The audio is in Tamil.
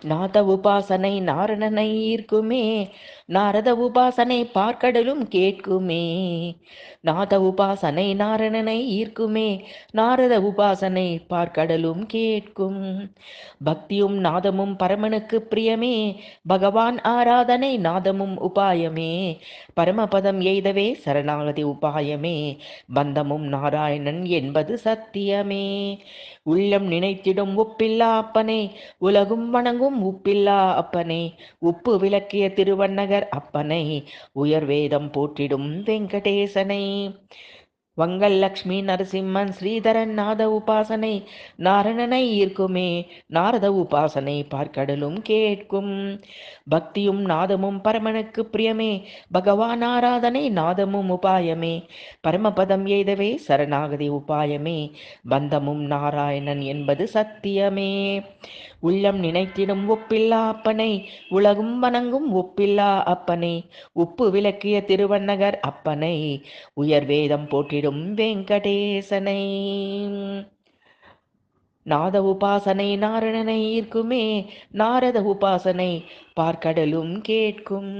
நாத உபாசனை நாரணனை ஈர்க்குமே, நாரத உபாசனை பார்க்கடலும் கேட்குமே. நாத உபாசனை நாரணனை ஈர்க்குமே, நாரத உபாசனை பார்க்கடலும் கேட்கும். பக்தியும் நாதமும் பரமனுக்கு பிரியமே, பகவான் ஆராதனை நாதமும் உபாயமே. பரமபதம் எய்தவே சரணாகதி உபாயமே, பந்தமும் நாராயணன் என்பது சத்தியமே. உள்ளம் நினைத்திடும் ஒப்பில்லா அப்பனே, உலகும் வணங்கும் உப்பில்லா அப்பனே. உப்பு விளக்கிய திருவண்ணகர் அப்பனை, உயர்வேதம் போற்றிடும் வெங்கடேசனை. வங்கல் லக்ஷ்மி நரசிம்மன் ஸ்ரீதரன் நாத உபாசனை நாரணனை ஈர்க்குமே, நாரத உபாசனை பார்க்கடலும் கேட்கும். பக்தியும் நாதமும் பரமனுக்கு பிரியமே, பகவான் ஆராதனை நாதமும் உபாயமே. பரமபதம் எய்தவே சரணாகதி உபாயமே, பந்தமும் நாராயணன் என்பது சத்தியமே. உள்ளம் நினைத்திடும் ஒப்பில்லா அப்பனை, உலகும் வணங்கும் ஒப்பில்லா அப்பனை. உப்பு விளக்கிய திருவண்ணகர் அப்பனை, உயர்வேதம் போற்றிடும் வெங்கடேசனை. நாத உபாசனை நாரணனை ஈர்க்குமே, நாரத உபாசனை பார்க்கடலும் கேட்கும்.